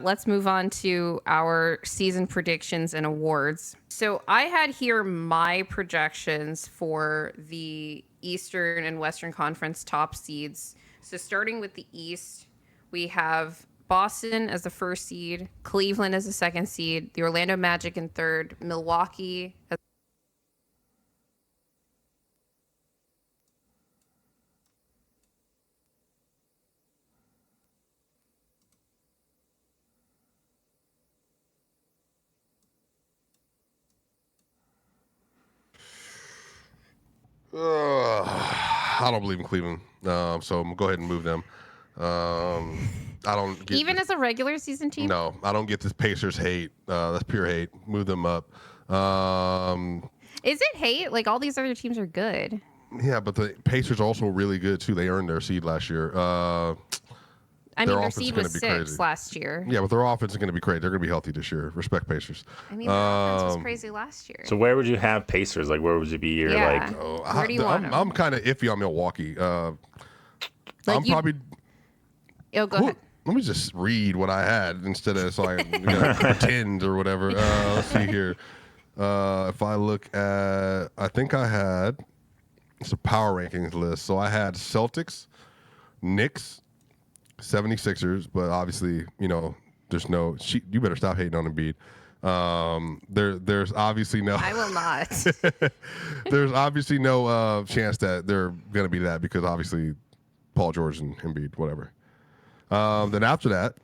Let's move on to our season predictions and awards. So I had here my projections for the Eastern and Western Conference top seeds. So starting with the East, we have Boston as the first seed, Cleveland as the second seed, the Orlando Magic in third, Milwaukee as I don't believe in Cleveland, so I'm gonna go ahead and move them. I don't get even as a regular season team. No, I don't get this Pacers hate. That's pure hate. Move them up. Is it hate? Like all these other teams are good. Yeah, but the Pacers are also really good too. They earned their seed last year. I their mean, their offense is seed gonna was be 6 crazy. last year. Yeah, but their offense is going to be crazy. They're going to be healthy this year. Respect Pacers. I mean, their offense was crazy last year. So where would you have Pacers? Like, where would you be? You're Yeah. like, Where do you want them? I'm kind of iffy on Milwaukee. Like I'm probably. Oh, go ahead. Let me just read what I had instead of so I pretend or whatever. Let's see here. If I look at, I think I had, it's a power rankings list. So I had Celtics, Knicks, 76ers, but obviously, there's no, you better stop hating on Embiid. There's obviously no, I will not. there's obviously no chance that they're going to be that because obviously Paul George and Embiid, whatever. Then after that,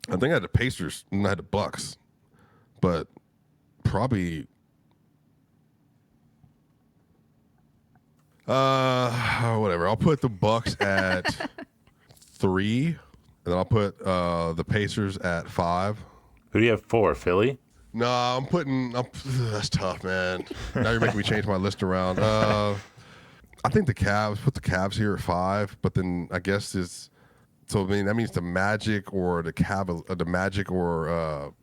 I think I had the Pacers and I had the Bucks, but probably whatever. I'll put the Bucks at 3, and then I'll put the Pacers at 5. who do you have 4? Philly? No, that's tough, man. Now you're making me change my list around. I think the Cavs, put the Cavs here at 5, but then I guess that means the Magic or the Magic or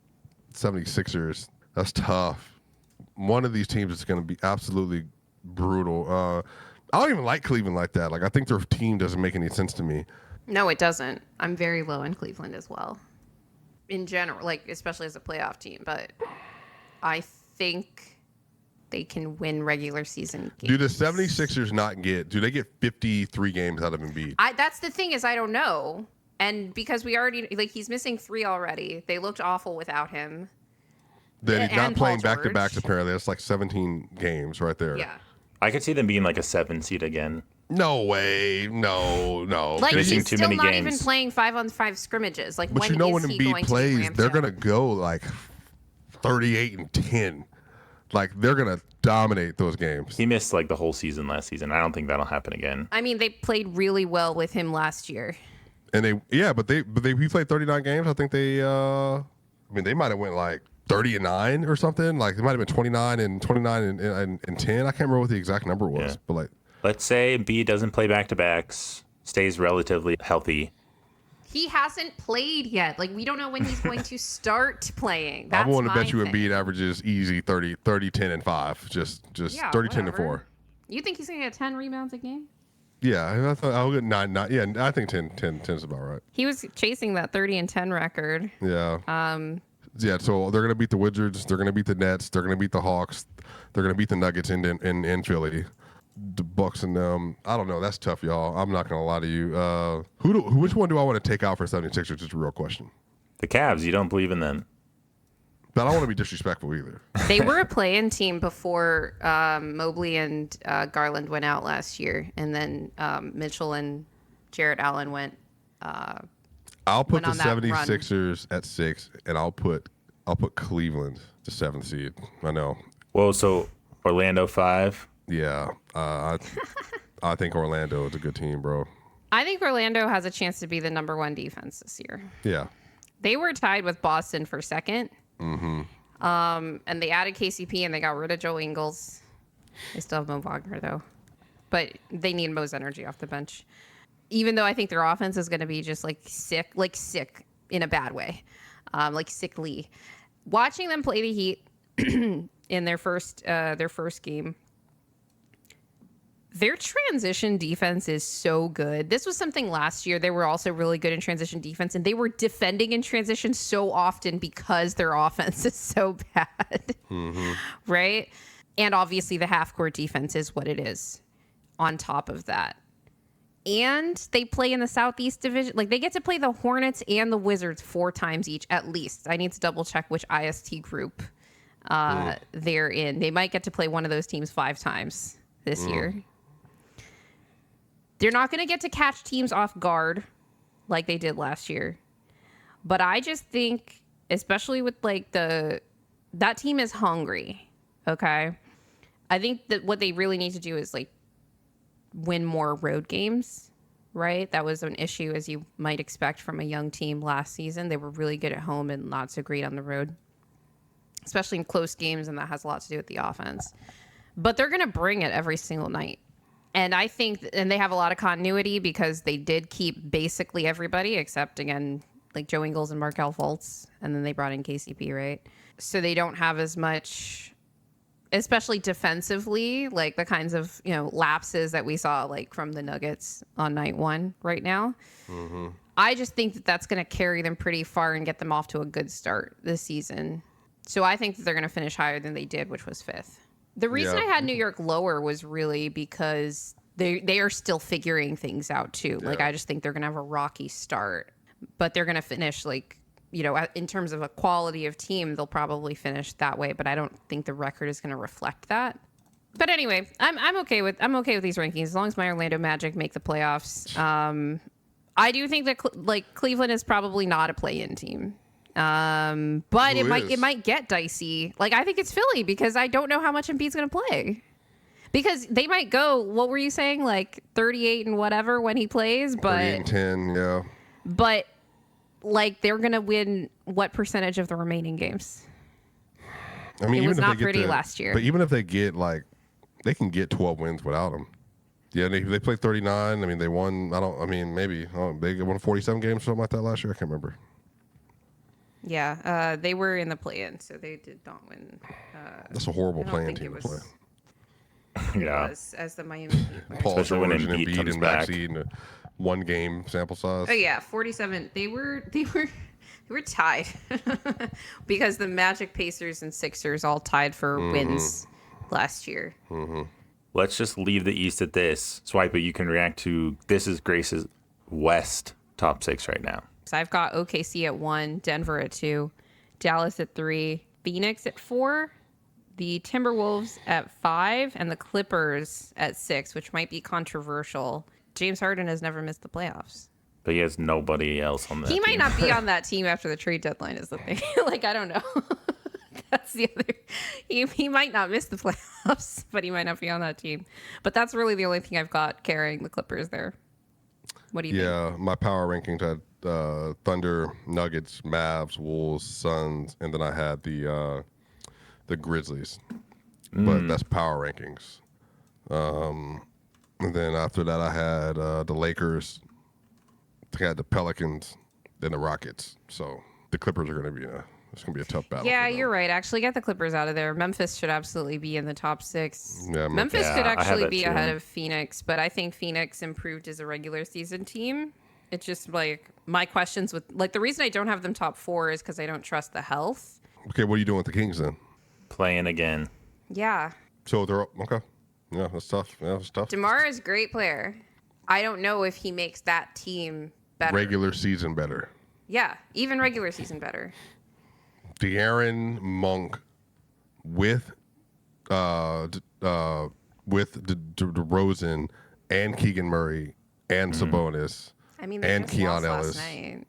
76ers. That's tough. One of these teams is going to be absolutely brutal. I don't even like Cleveland like that. Like, I think their team doesn't make any sense to me. No, it doesn't. I'm very low in Cleveland as well. In general, like especially as a playoff team, but I think they can win regular season games. Do the 76ers do they get 53 games out of Embiid? That's the thing is I don't know. And because we already, he's missing 3 already. They looked awful without him. That he's not Paul playing back-to-backs, George. apparently. That's like 17 games right there. Yeah. I could see them being like a 7 seed again. No way. No. Like, Missing he's too still many not games. even playing 5-on-5 scrimmages. Like, But when when is he Embiid going plays, to be ramped they're up? going to go like 38-10. Like, they're going to dominate those games. He missed like the whole season last season. I don't think that'll happen again. I mean, they played really well with him last year. And he played 39 games. I think they might have went like 30-9 or something. Like, it might have been 29 and 29 and 10. I can't remember what the exact number was, Yeah. but like, Let's say Embiid doesn't play back-to-backs, stays relatively healthy. He hasn't played yet. Like, we don't know when he's going to start playing. That's I'm willing to bet you thing. Embiid averages easy 30, 10, and 5. Just 30, 10, and whatever. 4. You think he's going to get 10 rebounds a game? Yeah, I thought I'll get 9. Yeah, I think 10 is about right. He was chasing that 30 and 10 record. Yeah. Yeah, so they're going to beat the Wizards. They're going to beat the Nets. They're going to beat the Hawks. They're going to beat the Nuggets in Philly. The Bucks and them. I don't know. That's tough, y'all. I'm not going to lie to you. Which one do I want to take out for 76ers? Just a real question. The Cavs, you don't believe in them. But I don't want to be disrespectful either. They were a play-in team before Mobley and Garland went out last year, and then Mitchell and Jarrett Allen went. I'll put went the on that run. 76ers at 6, and I'll put Cleveland the 7th seed. I know. Well, so Orlando 5. Yeah, I think Orlando is a good team, bro. I think Orlando has a chance to be the number 1 defense this year. Yeah. They were tied with Boston for second. Mm-hmm. And they added KCP and they got rid of Joe Ingles. They still have Mo Wagner though, but they need Mo's energy off the bench. Even though I think their offense is going to be just like sick in a bad way, like sickly. Watching them play the Heat in their first game. Their transition defense is so good. This was something last year. They were also really good in transition defense, and they were defending in transition so often because their offense is so bad. Right? And obviously the half-court defense is what it is on top of that. And they play in the Southeast Division. Like, they get to play the Hornets and the Wizards 4 times each, at least. I need to double-check which IST group they're in. They might get to play one of those teams 5 times this year. They're not going to get to catch teams off guard like they did last year. But I just think, especially with like that team is hungry. Okay. I think that what they really need to do is like win more road games, right? That was an issue, as you might expect from a young team last season. They were really good at home and not so great on the road, especially in close games. And that has a lot to do with the offense. But they're going to bring it every single night. And I think, and they have a lot of continuity because they did keep basically everybody except, again, like Joe Ingles and Markelle Fultz. And then they brought in KCP, right? So they don't have as much, especially defensively, like the kinds of, lapses that we saw like from the Nuggets on night 1 right now. I just think that that's going to carry them pretty far and get them off to a good start this season. So I think that they're going to finish higher than they did, which was 5th. The reason I had New York lower was really because they are still figuring things out too. Like, I just think they're going to have a rocky start, but they're going to finish like, in terms of a quality of team, they'll probably finish that way. But I don't think the record is going to reflect that. But anyway, I'm okay with these rankings as long as my Orlando Magic make the playoffs. I do think that Cleveland is probably not a play-in team. But it might get dicey. Like, I think it's Philly because I don't know how much Embiid's going to play. Because they might go, what were you saying, like 38 and whatever when he plays, but 38 and 10, yeah. But like, they're going to win what percentage of the remaining games? I mean, it even was if not they pretty get last year. But even if they get they can get 12 wins without him. Yeah, they played 39. I mean, they won. Maybe they won 47 games, something like that last year. I can't remember. Yeah, they were in the play-in, so they did not win. That's a horrible play-in team to play. It was, as the Miami Heat were. Paul Especially when George and Embiid Embiid comes and back. Maxey, 1 game sample size. Oh yeah, 47. They were tied because the Magic, Pacers, and Sixers all tied for wins last year. Let's just leave the East at this. Swipa, you can react to this is Grace's West top 6 right now. So I've got OKC at 1, Denver at 2, Dallas at 3, Phoenix at 4, the Timberwolves at 5, and the Clippers at 6, which might be controversial. James Harden has never missed the playoffs. But he has nobody else on that He might team. not be on that team after the trade deadline is the thing. Like, I don't know. That's the other. He might not miss the playoffs, but he might not be on that team. But that's really the only thing I've got carrying the Clippers there. What do you think? Yeah, my power rankings had Thunder, Nuggets, Mavs, Wolves, Suns, and then I had the Grizzlies. But that's power rankings. And then after that, I had the Lakers. I had the Pelicans, then the Rockets. So the Clippers are going to be it's going to be a tough battle. Yeah, you're right. Actually, get the Clippers out of there. Memphis should absolutely be in the top 6. Yeah, Memphis Yeah, could I have actually that be too. ahead of Phoenix, but I think Phoenix improved as a regular season team. It's just like my questions with the reason I don't have them top 4 is because I don't trust the health. Okay, what are you doing with the Kings then? Playing again. Yeah. So they're okay. Yeah, that's tough. Yeah, that's tough. DeMar is a great player. I don't know if he makes that team better. Regular season better. Yeah, even regular season better. De'Aaron Monk with DeRozan and Keegan Murray and Sabonis. I mean, they and just Keon lost Ellis. last night.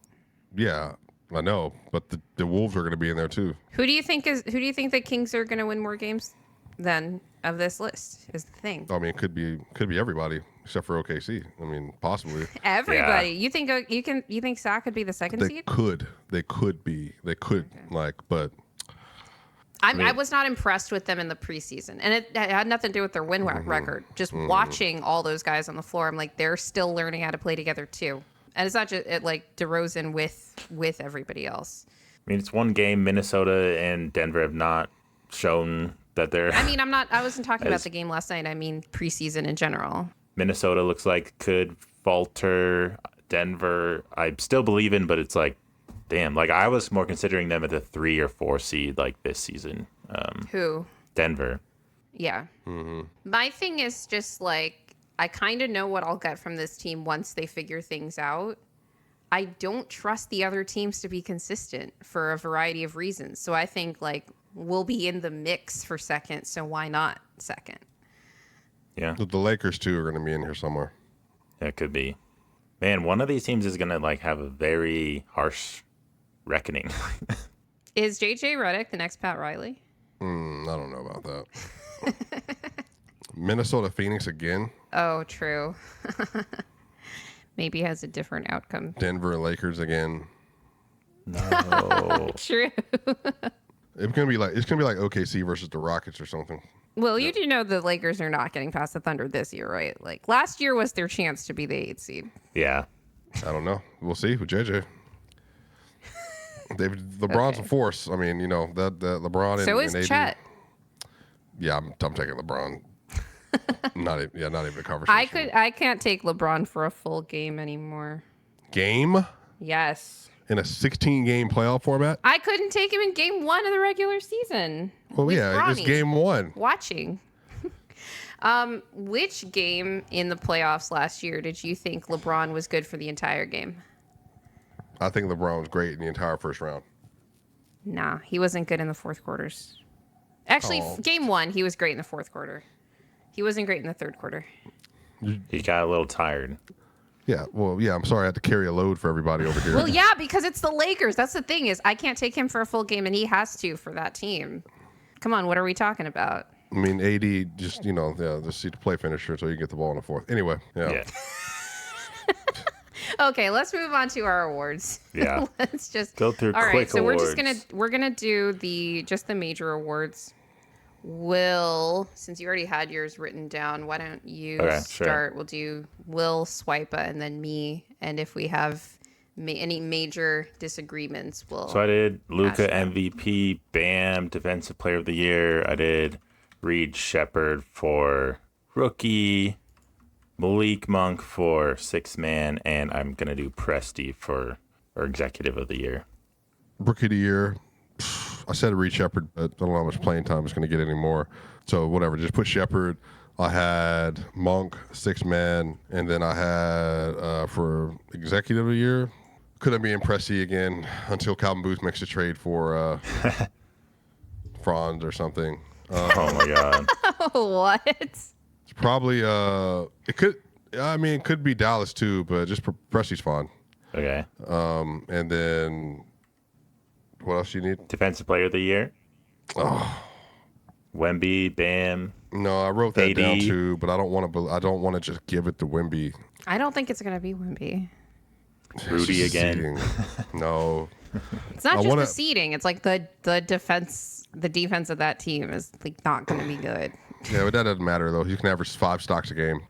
Yeah, I know, but the Wolves are going to be in there too. Who do you think the Kings are going to win more games than of this list? Is the thing. I mean, it could be everybody except for OKC. I mean, possibly. Everybody. You think you think Sac could be the second They seed? could be. They could but I was not impressed with them in the preseason, and it had nothing to do with their win record. Just watching all those guys on the floor, I'm like, they're still learning how to play together too. And it's not just like DeRozan with everybody else. I mean, it's one game. Minnesota and Denver have not shown that they're. I mean, I wasn't talking about As- the game last night. I mean, preseason in general. Minnesota looks like could falter. Denver, I still believe in, but it's like, damn. Like I was more considering them at the 3 or 4 seed like this season. Who? Denver. Yeah. My thing is just like, I kind of know what I'll get from this team once they figure things out. I don't trust the other teams to be consistent for a variety of reasons. So I think like we'll be in the mix for second. So why not second? Yeah, The Lakers too are going to be in here somewhere. it could be. Man, one of these teams is gonna like have a very harsh reckoning. Is JJ Redick the next Pat Riley? I don't know about that. Minnesota Phoenix again. Oh, true. Maybe has a different outcome. Denver Lakers again. No. True. It's gonna be like OKC versus the Rockets or something. Well, you do know the Lakers are not getting past the Thunder this year, right? Like last year was their chance to be the 8th seed. Yeah. I don't know. We'll see with JJ. LeBron's a force. I mean, that LeBron and, So is and AD. Chet. Yeah, I'm taking LeBron. not even a conversation. I can't take LeBron for a full game anymore. Game Yes. in a 16-game playoff format. I couldn't take him in game 1 of the regular season. Well, with yeah, it's Bronny game 1. watching. Which game in the playoffs last year did you think LeBron was good for the entire game? I think LeBron was great in the entire first round. Nah, he wasn't good in the fourth quarters. Actually, game 1, he was great in the fourth quarter. He wasn't great in the third quarter. He got a little tired. Yeah, well, yeah. I'm sorry I had to carry a load for everybody over here. Well, yeah, because it's the Lakers. That's the thing is I can't take him for a full game, and he has to for that team. Come on, what are we talking about? I mean, AD just just need to play finisher so you can get the ball in the fourth. Anyway, Yeah. Okay, let's move on to our awards. Yeah. Let's just Go through All right, quick so awards. we're gonna do the major awards. Will, since you already had yours written down, why don't you Okay, start? sure. We'll do Will, Swipa, and then me. And if we have any major disagreements, we'll. So I did Luka Ask them. MVP, Bam Defensive Player of the Year. I did Reed Shepard for Rookie, Malik Monk for Sixth Man, and I'm gonna do Presti for Executive of the Year. Rookie of the year. I said Reed Shepard, but I don't know how much playing time is going to get anymore. So whatever, just put Shepard. I had Monk, Sixth Man, and then I had for Executive of the Year. Could I be in Presti again until Calvin Booth makes a trade for Franz or something? Oh my God. What? It's probably it could be Dallas too, but just Presti's fine. Okay. And then what else you need? Defensive Player of the Year. Oh. Wemby, Bam. No, I wrote that AD. down too, but I don't want to just give it to Wemby. I don't think it's gonna be Wemby. Rudy It's again. seeding. No. It's not I just wanna- the seeding. It's like the defense. The defense of that team is like not gonna be good. Yeah, but that doesn't matter though. He can average 5 stocks a game.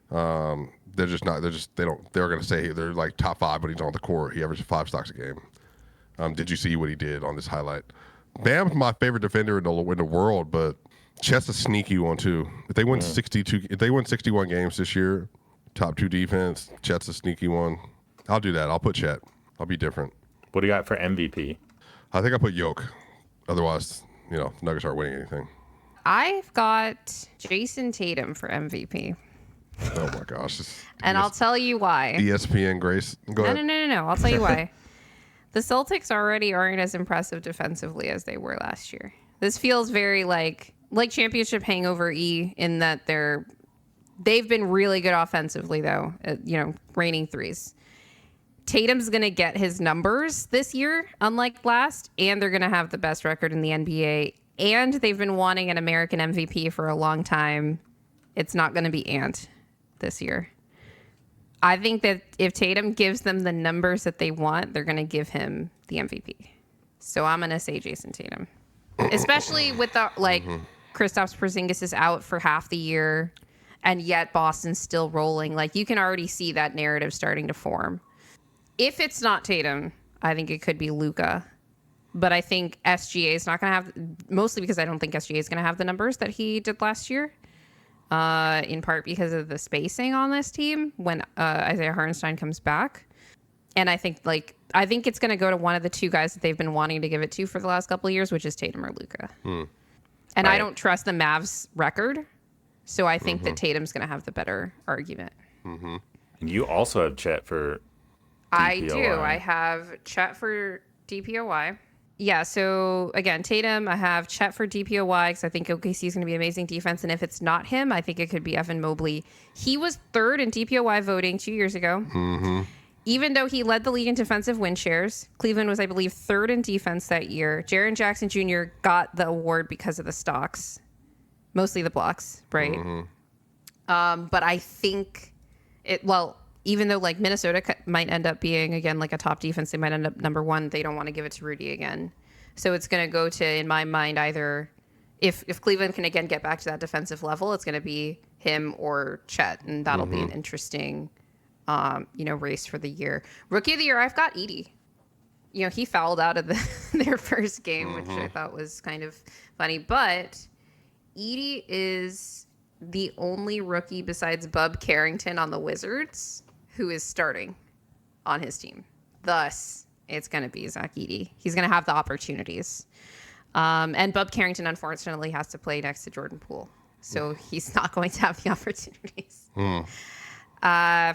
They're just not. They're going to say they're like top 5, but he's on the court. He averages 5 stocks a game. Did you see what he did on this highlight? Bam's my favorite defender in the world, but Chet's a sneaky one too. If they win 61 games this year, top 2 defense, Chet's a sneaky one. I'll do that. I'll put Chet. I'll be different. What do you got for MVP? I think I put Yoke. Otherwise, Nuggets aren't winning anything. I've got Jason Tatum for MVP, Oh my gosh. and I'll tell you why. ESPN Grace. Go No, ahead. no. I'll tell you why. The Celtics already aren't as impressive defensively as they were last year. This feels very like championship hangover in that they've been really good offensively though. Raining threes. Tatum's going to get his numbers this year, unlike last, and they're going to have the best record in the NBA. And they've been wanting an American MVP for a long time. It's not going to be Ant this year. I think that if Tatum gives them the numbers that they want, they're going to give him the MVP. So I'm going to say Jason Tatum. Especially with Kristaps Porzingis is out for half the year, and yet Boston's still rolling. Like, you can already see that narrative starting to form. If it's not Tatum, I think it could be Luka. But I think SGA is not going to have, mostly because I don't think SGA is going to have the numbers that he did last year. In part because of the spacing on this team when Isaiah Hartenstein comes back. And I think it's going to go to one of the two guys that they've been wanting to give it to for the last couple of years, which is Tatum or Luka. And Right. I don't trust the Mavs record. So I think that Tatum's going to have the better argument. And you also have Chet for I DPOY. do. I have Chet for DPOY. Yeah, so again, Tatum, I have Chet for DPOY because I think OKC is going to be amazing defense. And if it's not him, I think it could be Evan Mobley. He was third in DPOY voting 2 years ago. Even though he led the league in defensive win shares, Cleveland was, I believe, third in defense that year. Jaren Jackson Jr. got the award because of the stocks, mostly the blocks, right? But I think even though like Minnesota might end up being again like a top defense, they might end up number one. They don't want to give it to Rudy again, so it's going to go to, in my mind, either if Cleveland can again get back to that defensive level, it's going to be him or Chet, and that'll be an interesting, race for the year. Rookie of the year, I've got Edie. He fouled out of their first game, which I thought was kind of funny, but Edie is the only rookie besides Bub Carrington on the Wizards who is starting on his team. Thus, it's going to be Zach Edey. He's going to have the opportunities. And Bub Carrington, unfortunately, has to play next to Jordan Poole. So he's not going to have the opportunities.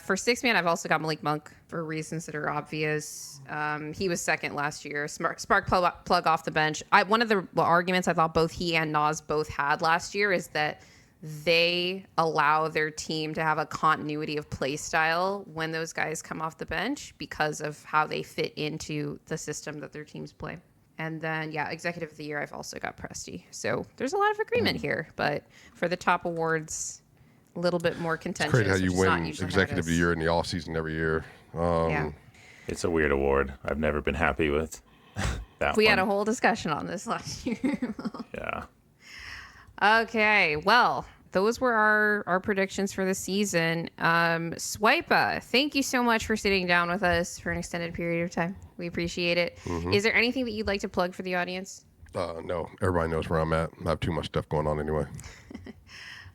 For six man, I've also got Malik Monk for reasons that are obvious. He was second last year. Spark plug off the bench. One of the arguments I thought both he and Nas both had last year is that they allow their team to have a continuity of play style when those guys come off the bench because of how they fit into the system that their teams play. And then, executive of the year, I've also got Presti. So there's a lot of agreement here. But for the top awards, a little bit more contentious. It's crazy how you which is not win usually executive of how the it is. year in the off season every year. It's a weird award. I've never been happy with that We one. had a whole discussion on this last year. Yeah. Okay, well, those were our predictions for the season. Swipa, thank you so much for sitting down with us for an extended period of time. We appreciate it. Is there anything that you'd like to plug for the audience? No, everybody knows where I'm at. I have too much stuff going on anyway.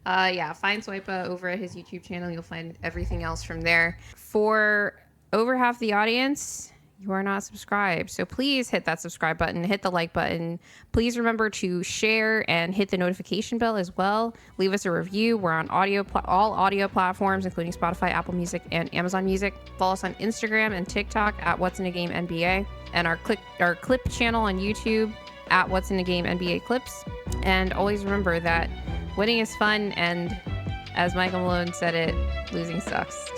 Find Swipa over at his YouTube channel. You'll find everything else from there. For over half the audience, you are not subscribed. So please hit that subscribe button, hit the like button. Please remember to share and hit the notification bell as well. Leave us a review. We're on all audio platforms, including Spotify, Apple Music, and Amazon Music. Follow us on Instagram and TikTok at What's in a Game NBA, and our clip channel on YouTube at What's in a Game NBA Clips. And always remember that winning is fun, and as Michael Malone said it, losing sucks.